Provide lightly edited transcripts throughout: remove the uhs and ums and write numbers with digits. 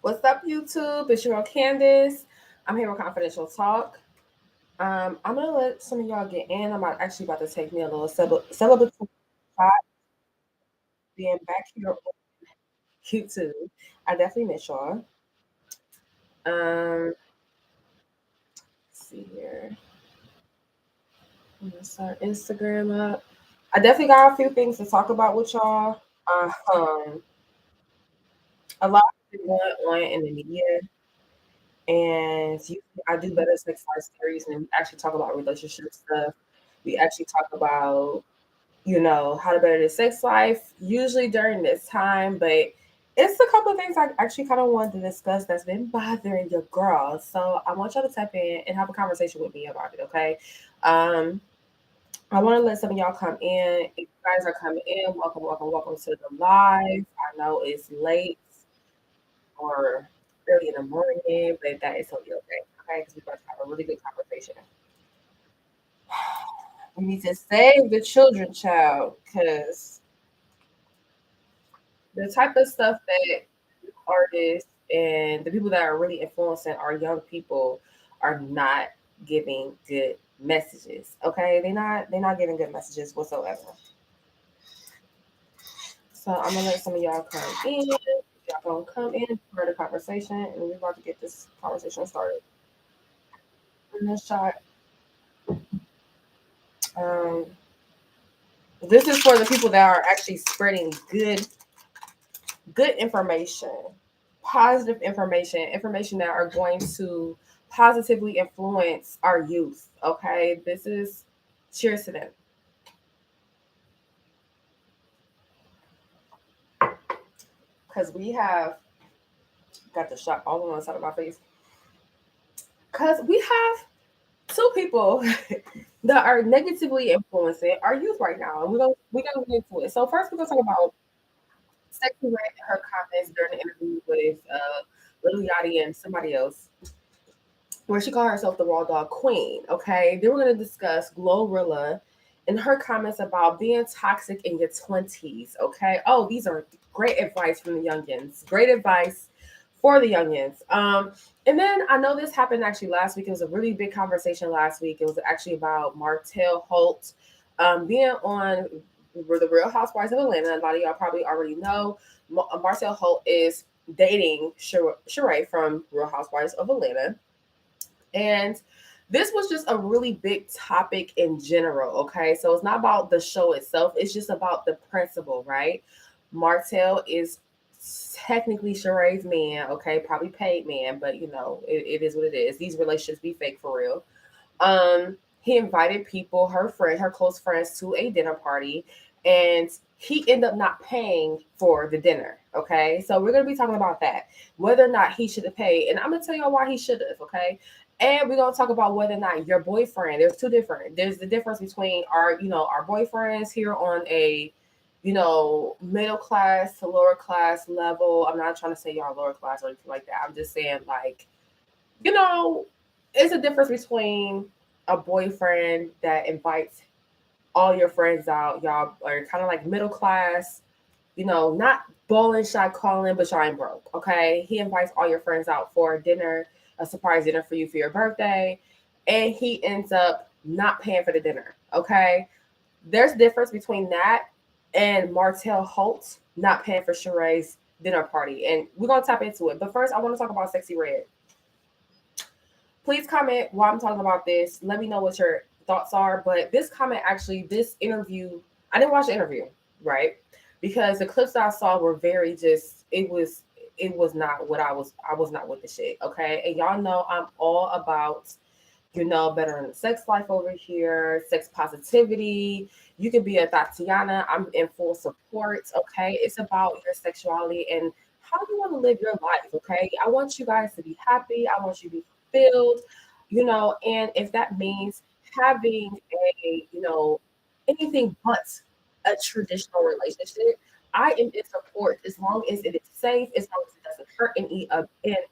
What's up, YouTube? It's your girl Candace. I'm here with Confidential Talk. I'm gonna let some of y'all get in. Actually about to take me a little celebratory shot being back here on YouTube. I definitely miss y'all. Let's see here. I'm gonna start Instagram up. I definitely got a few things to talk about with y'all. Um, a lot of things going on in the media, and usually I do better sex life stories, and we actually talk about relationship stuff. We actually talk about how to better the sex life, usually during this time. But it's a couple of things I actually kind of wanted to discuss that's been bothering your girl. So I want y'all to tap in and have a conversation with me about it, okay? Um, I want to let some of y'all come in. If you guys are coming in, welcome, welcome, welcome to the live. I know it's late or early in the morning, but that is totally okay, okay? Because we're about to have a really good conversation. We need to save the children, child, because the type of stuff that artists and the people that are really influencing our young people are not giving good messages. Okay, they're not giving good messages whatsoever. So I'm gonna let some of y'all come in. Y'all gonna come in for the conversation, and we're about to get this conversation started. In this shot, um, this is for the people that are actually spreading good information, positive information that are going to positively influence our youth. Okay, this is cheers to them because we have got the shot all on the side of my face. Because we have two people that are negatively influencing our youth right now, and we're gonna get into it. So first, we're gonna talk about Sexy Red and her comments during the interview with Little Yachty and somebody else where she called herself the Raw Dog Queen. Okay, then we're going to discuss Glorilla and her comments about being toxic in your 20s. Okay, oh, these are great advice from the youngins. Great advice for the youngins. And then I know this happened actually last week. It was a really big conversation last week. It was actually about Martell Holt being on the Real Housewives of Atlanta. A lot of y'all probably already know Martell Holt is dating Sheree from Real Housewives of Atlanta. And this was just a really big topic in general. Okay. So it's not about the show itself, it's just about the principle, right? Martell is technically Sheree's man. Okay. Probably paid man, but it is what it is. These relationships be fake for real. He invited people, her close friends, to a dinner party, and he ended up not paying for the dinner. Okay, so we're gonna be talking about that, whether or not he should have paid, and I'm gonna tell y'all why he should have. Okay, and we're gonna talk about whether or not your boyfriend. There's two different. There's the difference between our boyfriends here on a middle class to lower class level. I'm not trying to say y'all lower class or anything like that. I'm just saying like you know, it's a difference between a boyfriend that invites all your friends out. Y'all are kind of like middle class, not bowling, shot calling, but y'all ain't broke. Okay. He invites all your friends out for dinner, a surprise dinner for you for your birthday, and he ends up not paying for the dinner. Okay. There's a difference between that and Martell Holt not paying for Sheree's dinner party. And we're going to tap into it. But first, I want to talk about Sexy Red. Please comment while I'm talking about this. Let me know what your thoughts are. But this comment, actually, this interview, I didn't watch the interview, right? Because the clips that I saw were very just, it was not what I was not with the shit. Okay. And y'all know I'm all about, better in the sex life over here, sex positivity. You can be a Tatiana. I'm in full support. Okay. It's about your sexuality and how you want to live your life. Okay. I want you guys to be happy. I want you to be fulfilled, and if that means having anything but a traditional relationship, I am in support as long as it is safe, as long as it doesn't hurt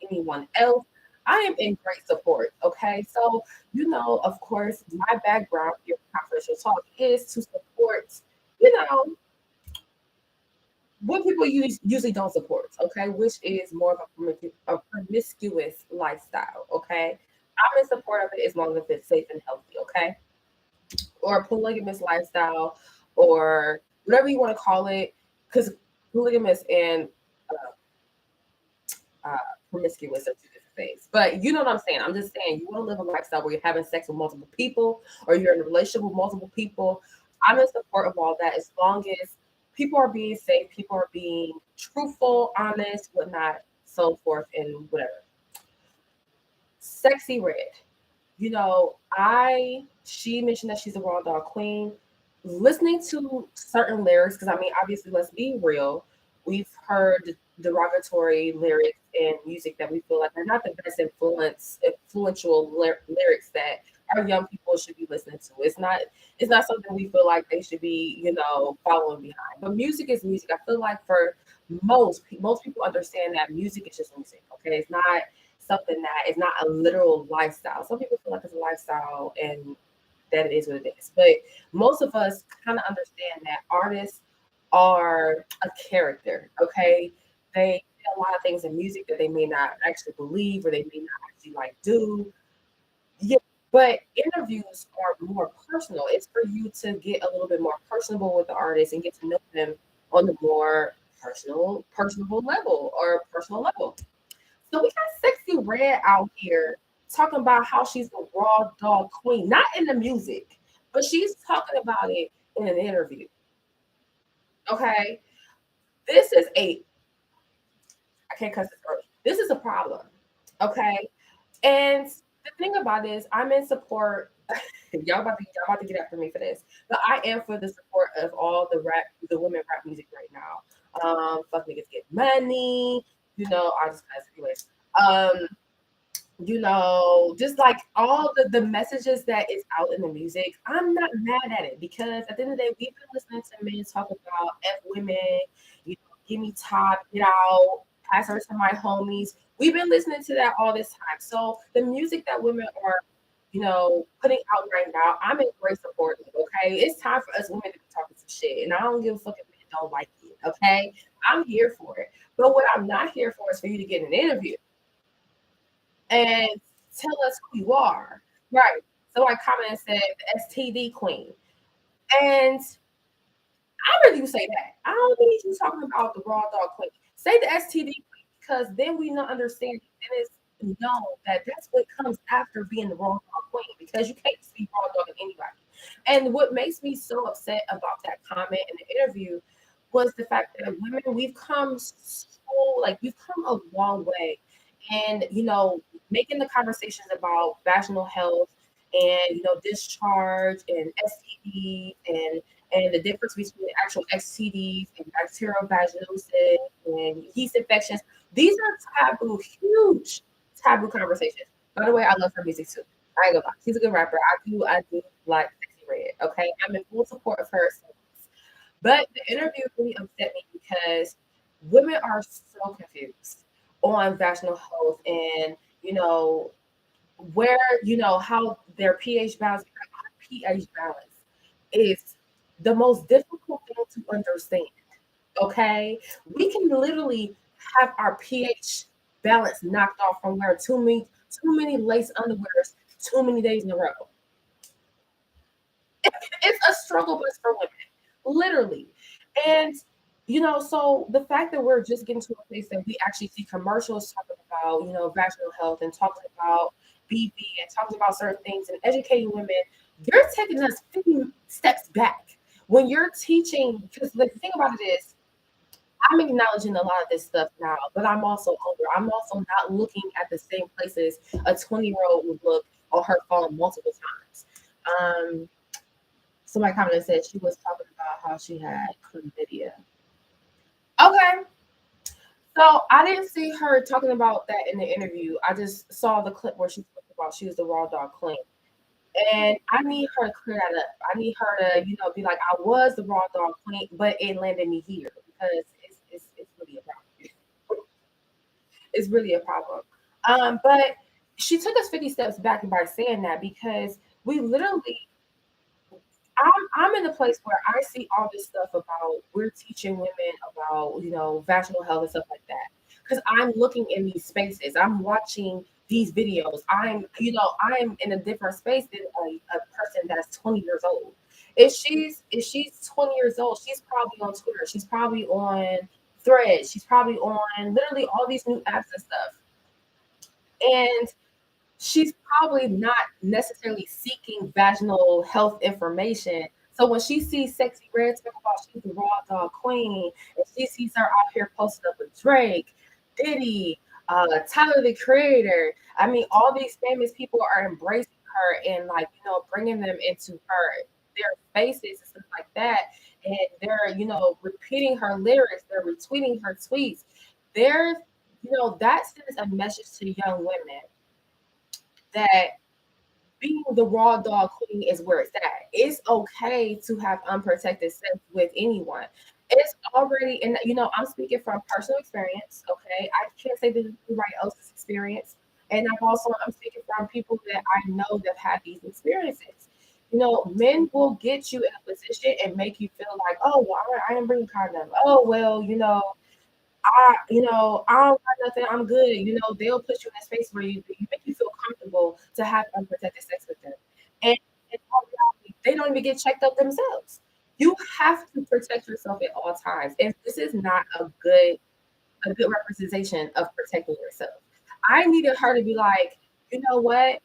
anyone else. I am in great support. Okay. So, of course, my background here, confidential talk, is to support, you know, what people usually don't support, okay, which is more of a promiscuous lifestyle, okay. I'm in support of it as long as it's safe and healthy, okay, or a polygamous lifestyle, or whatever you want to call it, because polygamous and uh, promiscuous are two different things. But you know what I'm saying. I'm just saying you want to live a lifestyle where you're having sex with multiple people or you're in a relationship with multiple people. I'm in support of all that as long as people are being safe, people are being truthful, honest, whatnot, so forth, and whatever. Sexy Red. She mentioned that she's a raw dog queen. Listening to certain lyrics, because I mean, obviously, let's be real, we've heard derogatory lyrics and music that we feel like are not the best influential lyrics that our young people should be listening to. It's not something we feel like they should be, following behind. But music is music. I feel like for most people understand that music is just music. Okay, it's not something that is not a literal lifestyle. Some people feel like it's a lifestyle and that it is what it is. But most of us kind of understand that artists are a character, okay? They say a lot of things in music that they may not actually believe or they may not actually like do. Yeah, but interviews are more personal. It's for you to get a little bit more personable with the artist and get to know them on the more personable level or personal level. So we got Sexy Red out here talking about how she's the raw dog queen, not in the music, but she's talking about it in an interview. Okay. This is a I can't cuss this word. This is a problem. Okay. And the thing about it is I'm in support. Y'all about to get after me for this. But I am for the support of all the women rap music right now. Fuck niggas get money, I just cuss anyways. Um, just like all the messages that is out in the music, I'm not mad at it because at the end of the day, we've been listening to men talk about F women, give me top, get out, pass her to my homies. We've been listening to that all this time. So the music that women are, putting out right now, I'm in great support of, okay? It's time for us women to be talking some shit. And I don't give a fuck if men don't like it, okay? I'm here for it. But what I'm not here for is for you to get an interview and tell us who you are. Right. So I commented and said the STD queen. And I really would say that. I don't need you talking about the raw dog queen. Say the STD queen because then we not understand and it's known that that's what comes after being the raw dog queen because you can't just be raw dogging anybody. And what makes me so upset about that comment in the interview was the fact that women, we've come a long way. And, making the conversations about vaginal health and, discharge and STDs and the difference between actual STDs and bacterial vaginosis and yeast infections. These are huge taboo conversations. By the way, I love her music too. I ain't gonna lie. She's a good rapper. I do like Sexy Red. Okay. I'm in full support of her songs. But the interview really upset me because women are so confused on vaginal health and, where, how their pH balance is the most difficult thing to understand. Okay. We can literally have our pH balance knocked off from wearing too many lace underwears too many days in a row. It's a struggle bus for women, literally. And so the fact that we're just getting to a place that we actually see commercials talking about, vaginal health and talking about BV and talking about certain things and educating women, you're taking us 50 steps back when you're teaching. Because the thing about it is, I'm acknowledging a lot of this stuff now, but I'm also older. I'm also not looking at the same places a 20-year-old would look on her phone multiple times. Um, Somebody commented and said she was talking about how she had chlamydia. Okay. So I didn't see her talking about that in the interview. I just saw the clip where she talked about she was the raw dog queen. And I need her to clear that up. I need her to, be like, I was the raw dog queen, but it landed me here because it's really a problem. It's really a problem. But she took us 50 steps back by saying that because we literally I'm in a place where I see all this stuff about we're teaching women about, vaginal health and stuff like that. Because I'm looking in these spaces, I'm watching these videos. I'm in a different space than a person that's 20 years old. If she's 20 years old, she's probably on Twitter, she's probably on Threads, she's probably on literally all these new apps and stuff. And she's probably not necessarily seeking vaginal health information. So when she sees Sexy Red talk about she's the raw dog queen, and she sees her out here posted up with Drake, Diddy, Tyler the Creator, I mean, all these famous people are embracing her and like bringing them into their faces and stuff like that, and they're repeating her lyrics, they're retweeting her tweets. They're that sends a message to young women that being the raw dog queen is where it's at. It's okay to have unprotected sex with anyone. It's already, and I'm speaking from personal experience. Okay, I can't say this is everybody else's experience, and I'm speaking from people that I know that have these experiences. Men will get you in a position and make you feel like, oh, well, I am bringing condom. Oh, well, I don't got nothing. I'm good. They'll put you in a space where you make you feel comfortable to have unprotected sex with them, and in all reality, they don't even get checked up themselves. You have to protect yourself at all times, and this is not a good representation of protecting yourself. I needed her to be like, you know what?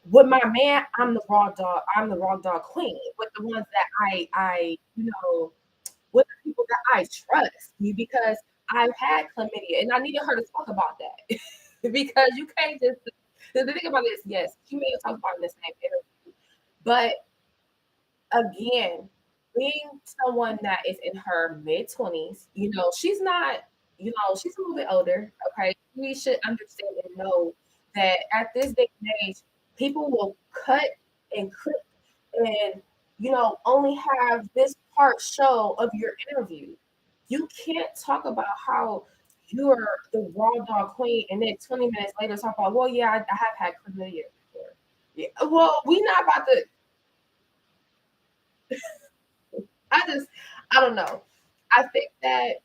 With my man, I'm the raw dog. I'm the raw dog queen. With the ones that with the people that I trust me because I've had chlamydia and I needed her to talk about that because you can't just the thing about it is yes, she may have talked about it in the same interview, but again, being someone that is in her mid 20s, she's not, she's a little bit older. Okay, we should understand and know that at this day and age, people will cut and clip and only have this part show of your interview. You can't talk about how you're the raw dog queen and then 20 minutes later talk about, well, yeah, I have had chlamydia before. Yeah, well, we not about to. I just, I don't know. I think that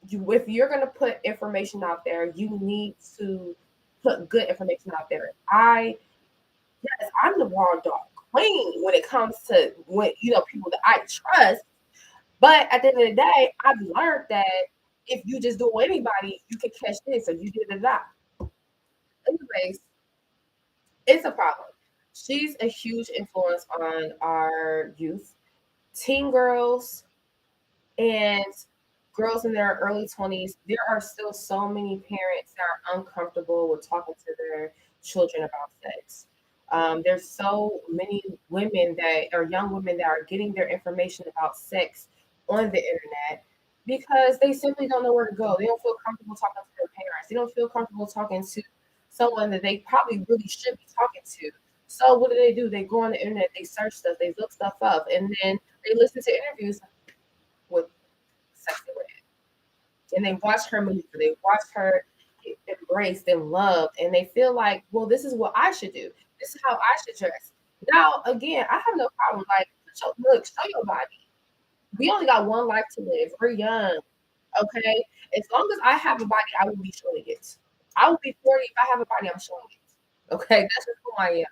if you're gonna put information out there, you need to put good information out there. Yes, I'm the raw dog queen when it comes to when people that I trust. But at the end of the day, I've learned that if you just do anybody, you can catch this or you did it that. Anyways, it's a problem. She's a huge influence on our youth, teen girls, and girls in their early 20s. There are still so many parents that are uncomfortable with talking to their children about sex. There's so many women that are young women that are getting their information about sex on the internet because they simply don't know where to go. They don't feel comfortable talking to their parents. They don't feel comfortable talking to someone that they probably really should be talking to. So what do? They go on the internet, they search stuff, they look stuff up, and then they listen to interviews with Sexy Red. And they watch her maneuver, they watch her get embraced and loved, and they feel like, well, this is what I should do. This is how I should dress. Now, again, I have no problem. Like, look, show your body. We only got one life to live. We're young, okay? As long as I have a body, I will be showing it. I will be 40 if I have a body, I'm showing it. Okay, that's just who I am.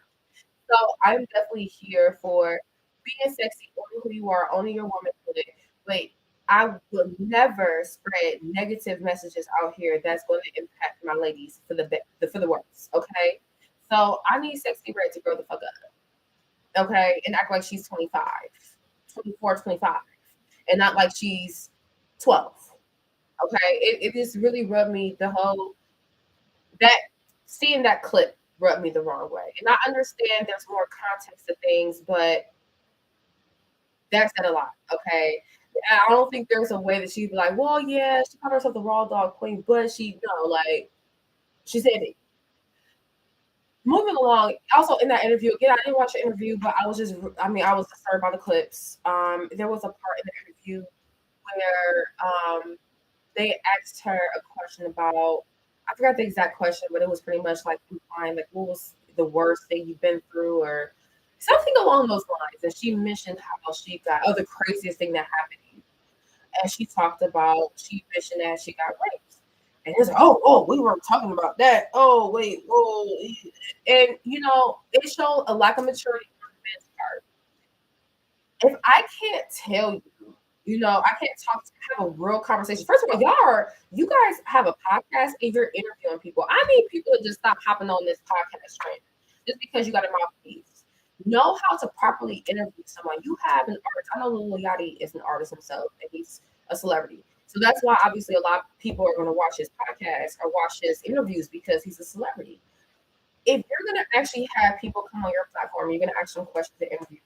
So I'm definitely here for being sexy, owning who you are, owning your womanhood. But I will never spread negative messages out here that's going to impact my ladies for the worst. Okay, so I need sexy red to grow the fuck up. Okay, and act like she's 25, 24, 25, and not like she's 12. Okay, it just really rubbed me the whole that seeing that clip rubbed me the wrong way. And I understand there's more context to things, but that said a lot. Okay. I don't think there's a way that she'd be like, well, yeah, she called herself the raw dog queen, but she, no, like, she said it. Moving along, also in that interview, again, I didn't watch the interview, but I was disturbed by the clips. There was a part in the interview where they asked her a question about, I forgot the exact question, but it was pretty much like, implying, like, what was the worst thing you've been through, or something along those lines. And she mentioned how she got the craziest thing that happened. And she talked about she mentioned that she got raped. And it's like, oh, we were talking about that. Oh, wait, whoa. And it showed a lack of maturity on the men's part. If I can't tell you, I can't have a real conversation. First of all, you guys have a podcast and you're interviewing people. I need people to just stop hopping on this podcast train just because you got a mouthpiece. Know how to properly interview someone. You have an artist. I know Lil Yachty is an artist himself and he's a celebrity. So that's why obviously a lot of people are going to watch his podcast or watch his interviews because he's a celebrity. If you're going to actually have people come on your platform, you're going to ask them questions to interview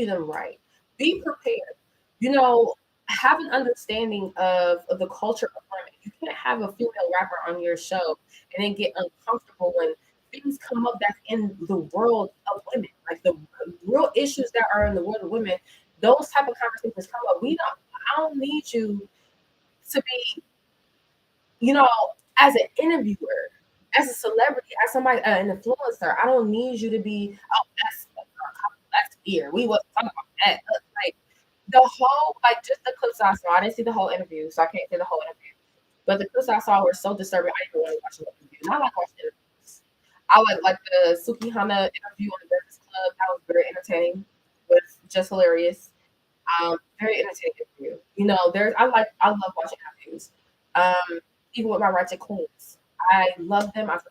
them right. Be prepared. Have an understanding of the culture of women. You can't have a female rapper on your show and then get uncomfortable when things come up that's in the world of women, like the real issues that are in the world of women. Those type of conversations come up. I don't need you to be, as an interviewer, as a celebrity, as somebody, an influencer. I don't need you to be, oh, that's weird. We wasn't talking about that. Like the whole, like just the clips I saw. I didn't see the whole interview, so I can't say the whole interview. But the clips I saw were so disturbing. I didn't really watch the interview. And I like watching interviews. I like the Suki Hana interview on the Breakfast Club. That was very entertaining. It was just hilarious. Very entertaining interview. I love watching interviews. Even with my Ratchet Queens. I love them. I love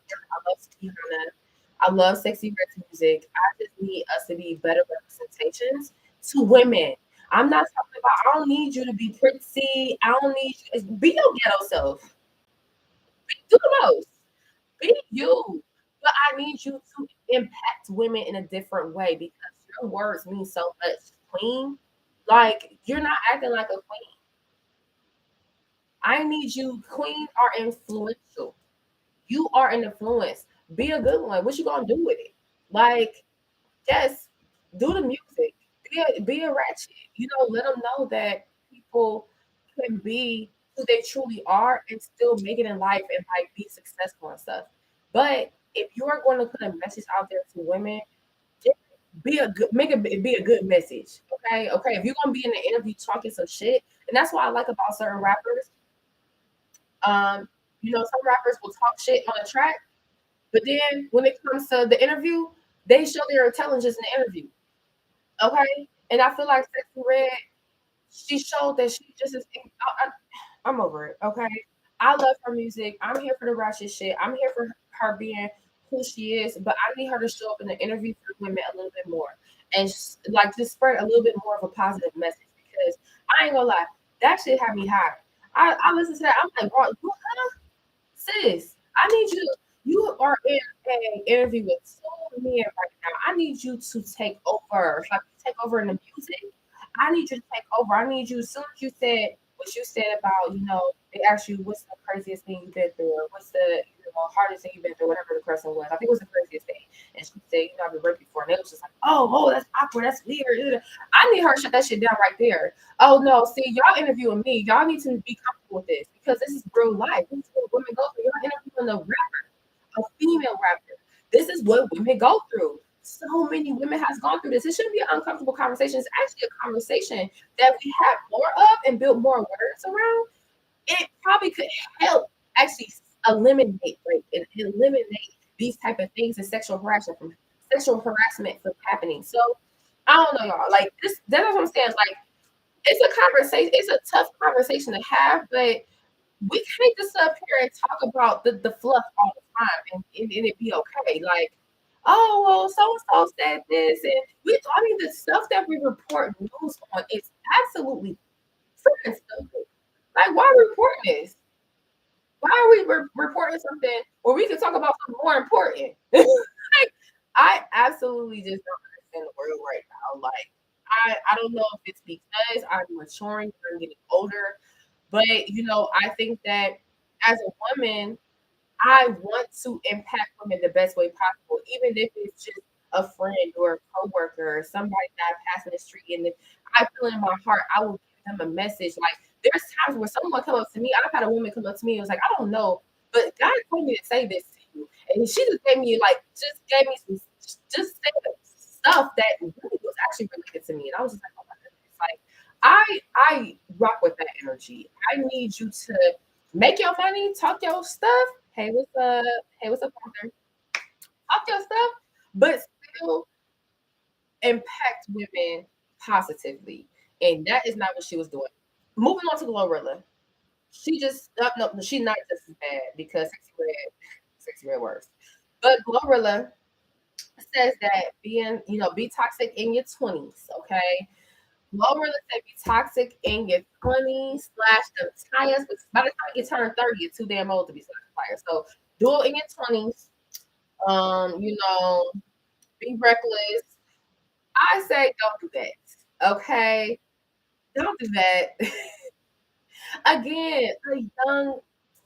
Suki Hana. I love Sexy Red's music. I just need us to be better representations to women. I'm not talking about, I don't need you to be pretty. I don't need you. Be your ghetto self. Do the most. Be you. But I need you to impact women in a different way because your words mean so much. Queen, like, you're not acting like a queen. I need you. Queens are influential. You are an influence. Be a good one. What you gonna do with it? Like, just do the music. Be a ratchet. Let them know that people can be who they truly are and still make it in life and like be successful and stuff. But if you are going to put a message out there to women, just be a good message. Okay. If you're gonna be in the interview talking some shit, and that's what I like about certain rappers. Some rappers will talk shit on a track, but then when it comes to the interview, they show their intelligence in the interview. Okay. And I feel like Sexy Red, she showed that she just is. I'm over it. Okay. I love her music. I'm here for the ratchet shit. I'm here for her being who she is, but I need her to show up in the interview for women a little bit more and just spread a little bit more of a positive message because I ain't gonna lie, that shit had me hot. I listen to that. I'm like, bro, sis, I need you. You are in an interview with so many right now. I need you to take over. Like take over in the music. I need you to take over. I need you. As soon as you said what you said about, they asked you what's the craziest thing you've been through, or what's the hardest thing you've been through, whatever the question was. I think it was the craziest thing. And she said, I've been raped before. And it was just like, oh, that's awkward. That's weird. I need her to shut that shit down right there. Oh no, see, y'all interviewing me. Y'all need to be comfortable with this because this is real life. This is what women go through. You're not interviewing a rapper, a female rapper. This is what women go through. So many women has gone through this. It shouldn't be an uncomfortable conversation. It's actually a conversation that we have more of and build more awareness around. It probably could help actually eliminate these type of things and sexual harassment from happening. So I don't know, y'all. Like this, that's what I'm saying. Like it's a conversation. It's a tough conversation to have, but we can't just up here and talk about the fluff all the time and it be okay. Like, oh well, so and so said this, and the stuff that we report news on is absolutely freaking stupid. Like, why are we reporting this? Why are we reporting something where we can talk about something more important? Like, I absolutely just don't understand the world right now. Like, I don't know if it's because I'm maturing, I'm getting older, but I think that as a woman, I want to impact women the best way possible, even if it's just a friend or a coworker or somebody that I pass in the street. And if I feel in my heart, I will give them a message. Like there's times where someone come up to me. I've had a woman come up to me and was like, I don't know, but God told me to say this to you. And she just gave me just said stuff that really was actually related to me, and I was just like, oh my goodness, like I rock with that energy. I need you to make your money, talk your stuff. Hey, what's up? Hey, what's up, Arthur? Talk your stuff, but still impact women positively. And that is not what she was doing. Moving on to Glorilla. She just no, she's not just as bad because sexy red worse. But Glorilla says that being, be toxic in your 20s, okay? Glorilla said be toxic in your 20s, slash them tires, but by the time you turn 30, you're too damn old to be slash tires. So do it in your 20s. Be reckless. I say don't do that. Okay? Don't do that. Again, a young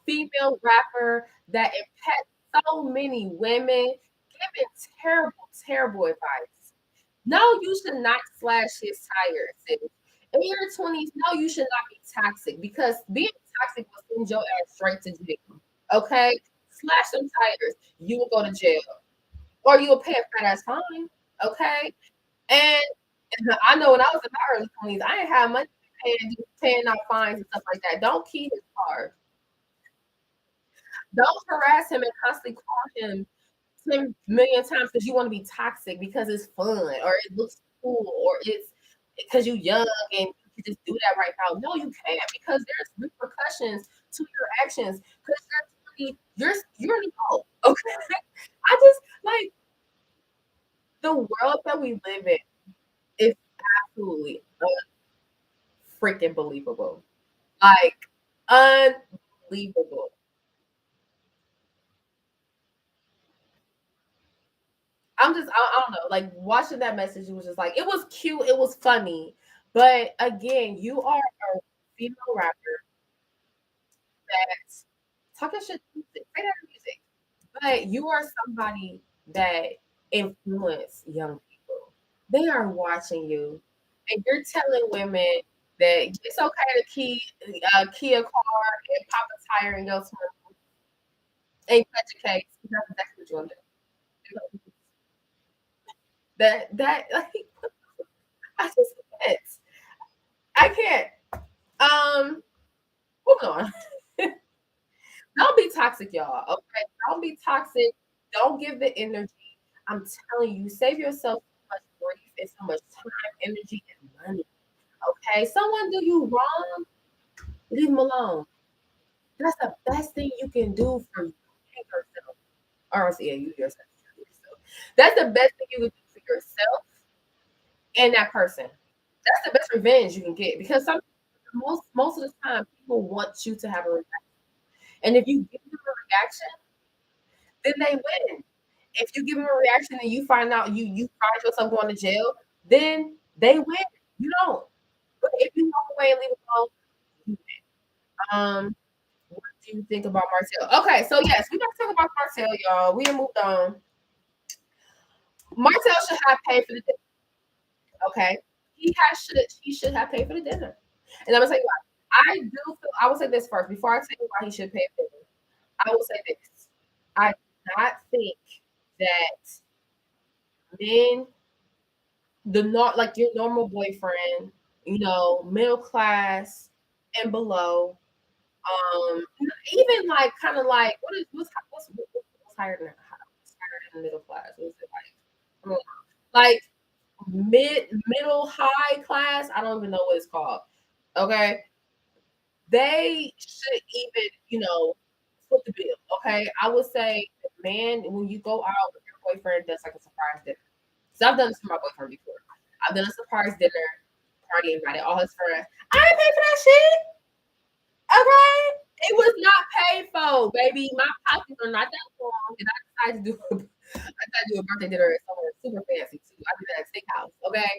female rapper that impacts so many women, giving terrible, terrible advice. No, you should not slash his tires. Sis. In your 20s, no, you should not be toxic because being toxic will send your ass straight to jail. Okay? Slash some tires. You will go to jail. Or you will pay a fat ass fine. Okay? And I know when I was in my early 20s, I didn't have money paying out fines and stuff like that. Don't key his car. Don't harass him and constantly call him 10 million times because you want to be toxic because it's fun or it looks cool or it's because you're young and you can just do that right now. No, you can't because there's repercussions to your actions because you're an adult. Okay. I just like the world that we live in is absolutely freaking believable. Like unbelievable. I don't know, like watching that message, it was just like it was cute, it was funny. But again, you are a female rapper that's talking shit to music, say that in music. But you are somebody that influence young people. They are watching you, and you're telling women that it's okay to key a car and pop a tire and go to and catch a case. That's exactly what you want to do. That like I just can't. I can't. Moving on. Don't be toxic, y'all. Okay, don't be toxic. Don't give the energy. I'm telling you, save yourself so much grief and so much time, energy, and money. Okay, someone do you wrong, leave them alone. That's the best thing you can do for you and yourself. Or yeah, you yourself. That's the best thing you can do for yourself and that person. That's the best revenge you can get because most of the time people want you to have a reaction. And if you give them a reaction, then they win. If you give them a reaction and you find out you find yourself going to jail, then they win. You don't. But if you walk away and leave it alone, you win. What do you think about Martell? Okay, so yes, we got to talk about Martell, y'all. We moved on. Martell should have paid for the dinner. Okay, he should have paid for the dinner. And I'm gonna tell you why. I do feel. I will say this first before I tell you why he should pay for it. I will say this. I do not think that men, the not like your normal boyfriend, middle class and below, even like kind of like what's higher than middle class? What is it like? I don't know. Like middle high class. I don't even know what it's called. Okay, they should even split the bill. Okay, I would say, man, when you go out with your boyfriend, that's like a surprise dinner. So I've done this for my boyfriend before. I've done a surprise dinner party, invited all his friends. I didn't pay for that shit. Okay, it was not paid for, baby. My pockets are not that long, and I decided to do a birthday dinner at somewhere super fancy too. I did that at steakhouse. Okay,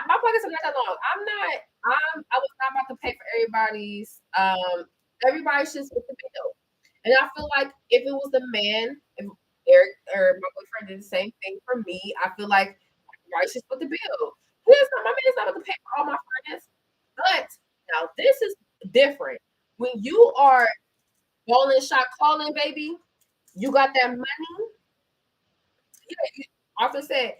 my pockets are not that long. I was not about to pay for everybody's. Everybody should split the bill. And I feel like if it was the man, if Eric or my boyfriend did the same thing for me, I feel like everybody should split the bill. My man is not about to pay for all my friends. But now this is different. When you are balling shot calling, baby, you got that money. Yeah, author said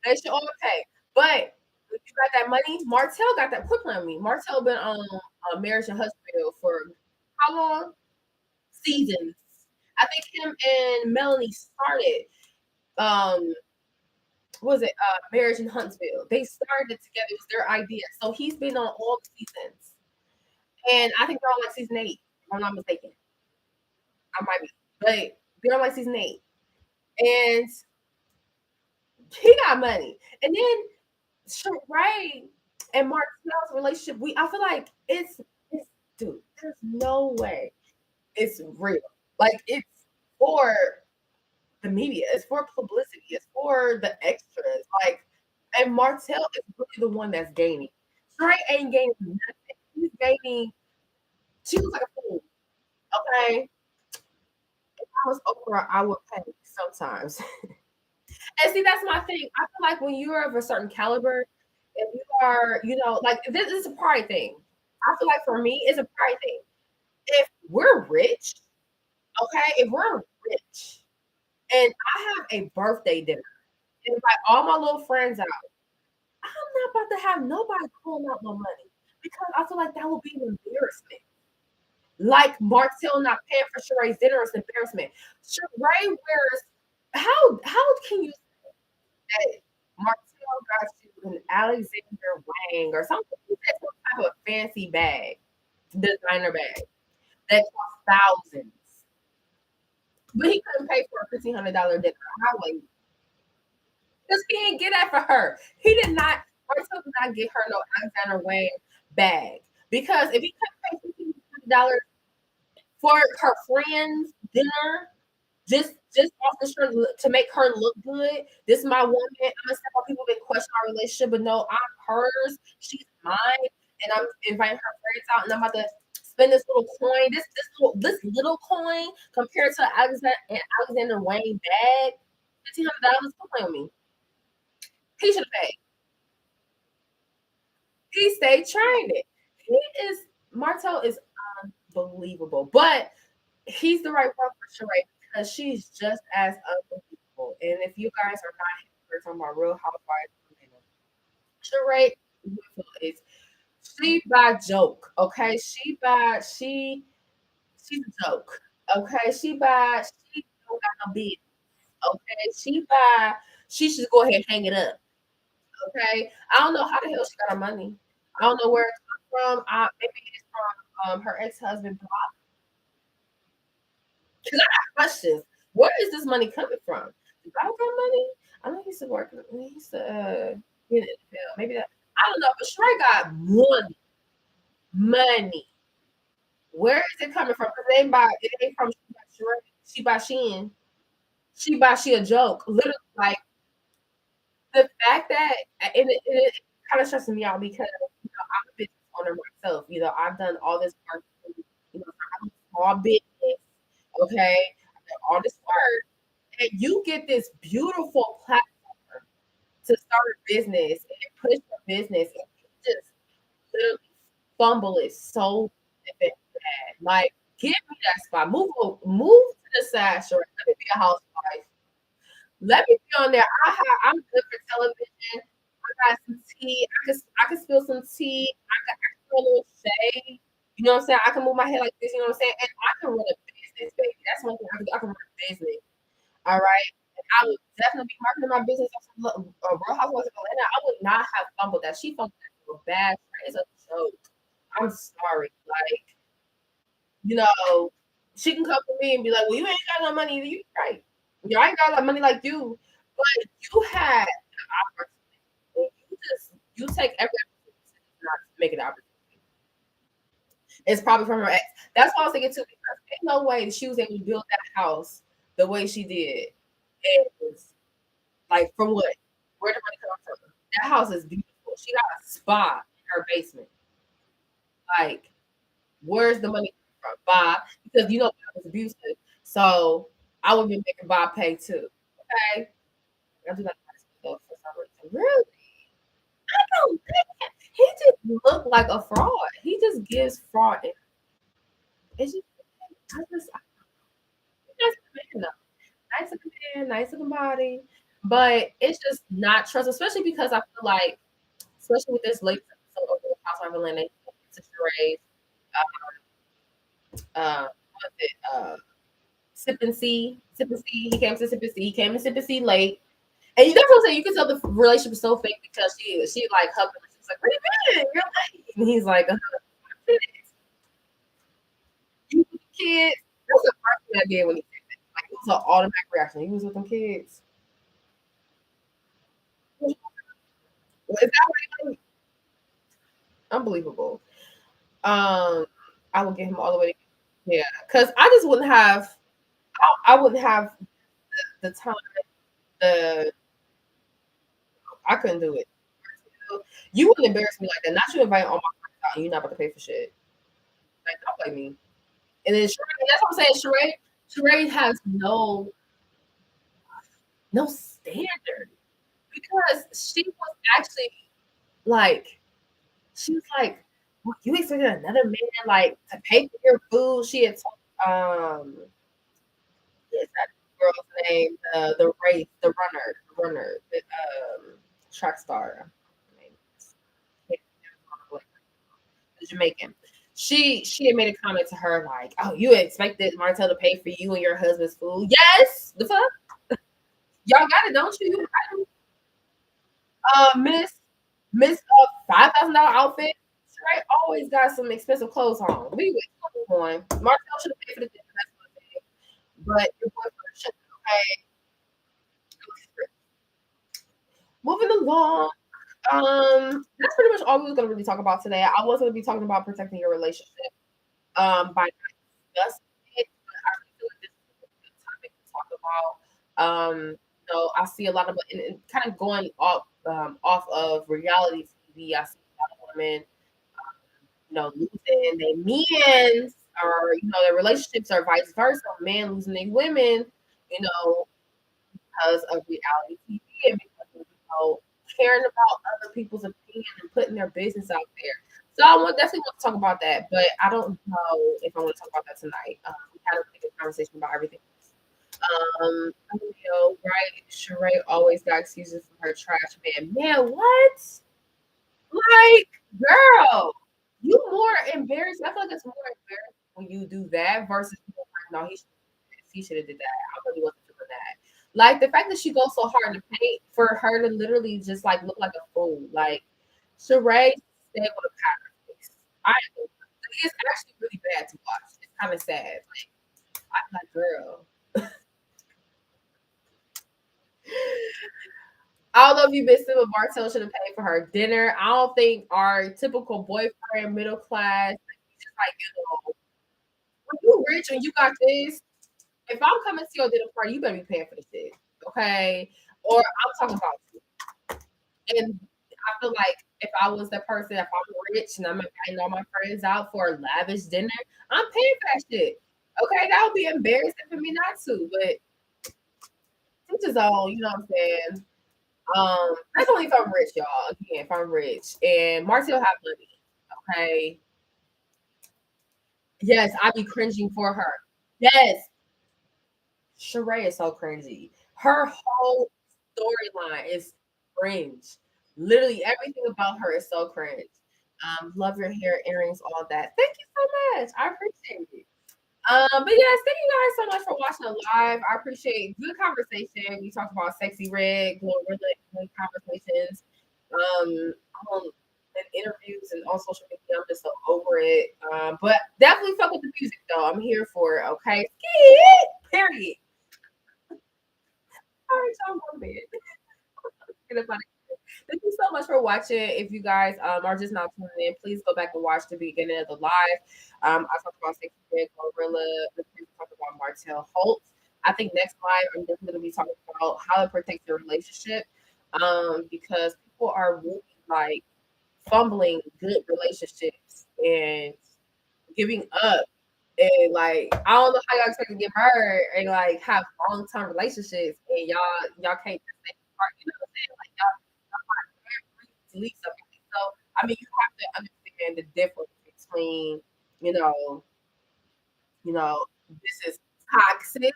they should all pay. But if you got that money, Martell got that. Quit playing with me. Martell been on Marriage and Husband for how long? Seasons. I think him and Melanie started. Um, what was it Marriage in Huntsville? They started it together. It was their idea. So he's been on all the seasons, and I think they're on like season 8. If I'm not mistaken, I might be, but they're on like season 8, and he got money. And then Sheree and Marcel's relationship, I feel like it's dude, there's no way it's real. Like it's for the media, it's for publicity, it's for the extras. Like, and Martell is really the one that's gaining. Sheree ain't gaining nothing. He's gaining. She looks like a fool. Okay. If I was Oprah, I would pay sometimes. And see, that's my thing. I feel like when you're of a certain caliber, if you are, like this is a pride thing. I feel like for me, it's a pride thing. If we're rich, okay, if we're rich and I have a birthday dinner and invite all my little friends out, I'm not about to have nobody pulling out no money because I feel like that would be an embarrassment. Like Martell not paying for Sheree's dinner is an embarrassment. Sheree wears how can you say Martell got you an Alexander Wang or something? He said some type of fancy bag, designer bag that costs thousands. But he couldn't pay for a $1,500 dinner. How like because he didn't get that for her. He did not. Martell did not get her no Alexander Wang bag because if he couldn't pay $1,500 for her friend's dinner, just off the strength to make her look good. This is my woman. I'm gonna step on people that question our relationship, but no, I'm hers. She's mine, and I'm inviting her friends out, and I'm about to spend this little coin, this little coin compared to Alexander Wayne bag, $1,500. Don't play with me. He should have paid. He stayed trying it. He is Martell is unbelievable, but he's the right one for Sheree because she's just as unbelievable. And if you guys are not here, we're talking about Real Housewives of Atlanta. Sheree is she by joke, okay? She's a joke, okay? She don't got no business, okay? She should go ahead and hang it up, okay? I don't know how the hell she got her money. I don't know where it comes from. Maybe it's from her ex husband. Because I got questions. Where is this money coming from? Did I got money? I know he used to work. He used to be in the NFL. Maybe that. I don't know. But Shrey got money. Money. Where is it coming from? Because it ain't from Shrey. She by Shein. She by she a joke. Literally, like the fact that it kind of stresses me out because I'm a business owner myself. I've done all this work. I'm a small business. Okay, I've done all this work and you get this beautiful platform to start a business and push your business, and you just literally fumble it so bad. Like, give me that spot. Move to the side, sure. Let me be a housewife. Let me be on there. I'm good for television. I got some tea. I can spill some tea. I can throw a little shade. You know what I'm saying? I can move my head like this. You know what I'm saying? And I can run a business, baby. That's one thing I can do. I can run a business. All right. And I would definitely be marketing my business on Real Housewives of Atlanta. I would not have fumbled that. She fumbled that so bad. It's a joke. I'm sorry. Like, she can come to me and be like, well, you ain't got no money. You right. I ain't got no money like you. But you had an opportunity. You take every opportunity to not make an opportunity. It's probably from her ex. That's what I was thinking too, because ain't no way that she was able to build that house the way she did. And like from what? Where did money come from? That house is beautiful. She got a spa in her basement. Like, where's the money from? Bob, because Bob was abusive. So I would be making Bob pay too. Okay. I do not for some reason. Really? I don't think he just looked like a fraud. He just gives fraud. It's just I just nice looking man though. Nice looking man, nice looking body. But it's just not trust, especially because I feel like, especially with this latest episode of the Housewives of Atlanta, to Sheree, what was it? Sip and See, Sip and See. He came to Sip and See. He came to Sip and See late, and you that's what I'm saying. You can tell the relationship is so fake because she like hugged him. She's like, "What do you mean? You're late?" And he's like, "You with the kids?" That's the first thing I did when he said that. Like it was an automatic reaction. He was with them kids. Well, is that what unbelievable? I would get him all the way. Yeah, because I just wouldn't have. I wouldn't have the time. The I couldn't do it. You wouldn't embarrass me like that. Not you inviting all my friends out and you're not about to pay for shit. Like don't play me. And then Sheree, that's what I'm saying. Sheree has no standard because she was actually like she was like, well, you expected another man like to pay for your food. She had told what is that girl's name? The race, the runner, track star. The Jamaican. She had made a comment to her like, "Oh, you expected Martell to pay for you and your husband's food?" Yes, the fuck, y'all got it, don't you? Miss $5,000 outfit. Right, always got some expensive clothes on. We were on. Martell should have paid for the dinner, that's what I'm saying. But your boyfriend should have paid. Moving along. That's pretty much all we was gonna really talk about today. I was gonna be talking about protecting your relationship. By discussing it, but I really feel like this is a good topic to talk about. I see a lot of and kind of going off of reality TV. I see a lot of women, losing their men, or their relationships, or vice versa. Men losing their women, you know, because of reality TV and because of caring about other people's opinion and putting their business out there. So definitely want to talk about that, but I don't know if I want to talk about that tonight. We had a really good conversation about everything. Right? Sheree always got excuses for her trash man. Man, what? Like, girl, you more embarrassed. I feel like it's more embarrassing when you do that versus people like, no, he should have did that. I really wasn't doing that. Like the fact that she goes so hard to paint for her to literally just like look like a fool. Like Sheree stayed with a power face. It's actually really bad to watch. It's kind of sad. Like I'm like, girl. I don't know if you've been but Martell should have paid for her dinner. I don't think our typical boyfriend, middle class, just like when you rich and you got this, if I'm coming to your dinner party, you better be paying for the shit. Okay? Or I'm talking about you. And I feel like if I was that person, if I'm rich and I'm inviting all my friends out for a lavish dinner, I'm paying for that shit. Okay, that would be embarrassing for me not to, but teach his own, you know what I'm saying? That's only if I'm rich, y'all. Again, if I'm rich. And Marcel have money. Okay. Yes, I'd be cringing for her. Yes. Sheree is so cringy. Her whole storyline is cringe. Literally everything about her is so cringe. Love your hair, earrings, all that. Thank you so much. I appreciate it. But yes, thank you guys so much for watching the live. I appreciate good conversation. We talked about sexy red, good conversations. On and interviews and on social media. I'm just so over it. But definitely fuck with the music though. I'm here for it. Okay. Period. All right, y'all go to bed. Thank you so much for watching. If you guys are just now tuning in, please go back and watch the beginning of the live. I talked about Sexy Red Gorilla. We talked about Martell Holt. I think next live, I'm definitely going to be talking about how to protect your relationship because people are really like fumbling good relationships and giving up. And like, I don't know how y'all expect to get married and like have long term relationships and y'all can't just stay apart. You know what I'm saying? Like y'all to leave somebody. So I mean, you have to understand the difference between you know, this is toxic,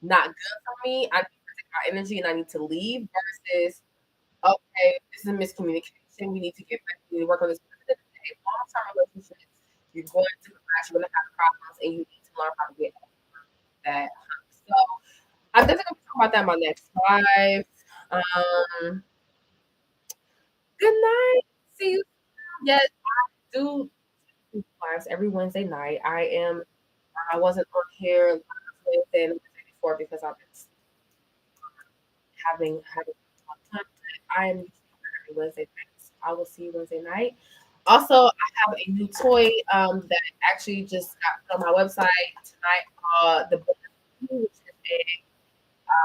not good for me. I need to protect my energy and I need to leave versus, okay, this is a miscommunication. We need to get back. We need to work on this. Long-term relationships, you're going to clash, you're going to have problems, and you need to learn how to get over that. So I'm definitely going to talk about that in my next live. Um, Good night. See you. Yes, I do lives every Wednesday night. I wasn't on here last Wednesday and the Wednesday before because I've been having a lot of time. I am usually here every Wednesday night. So I will see you Wednesday night. Also, I have a new toy that actually just got put on my website tonight called the Book, which is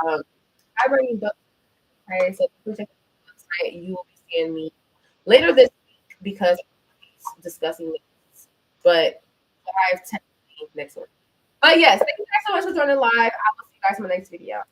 a vibrating book. Okay, so if you check out the website, you will be seeing me later this week because I'm discussing this, but live technically next week. But yes, thank you guys so much for joining live. I will see you guys in my next video.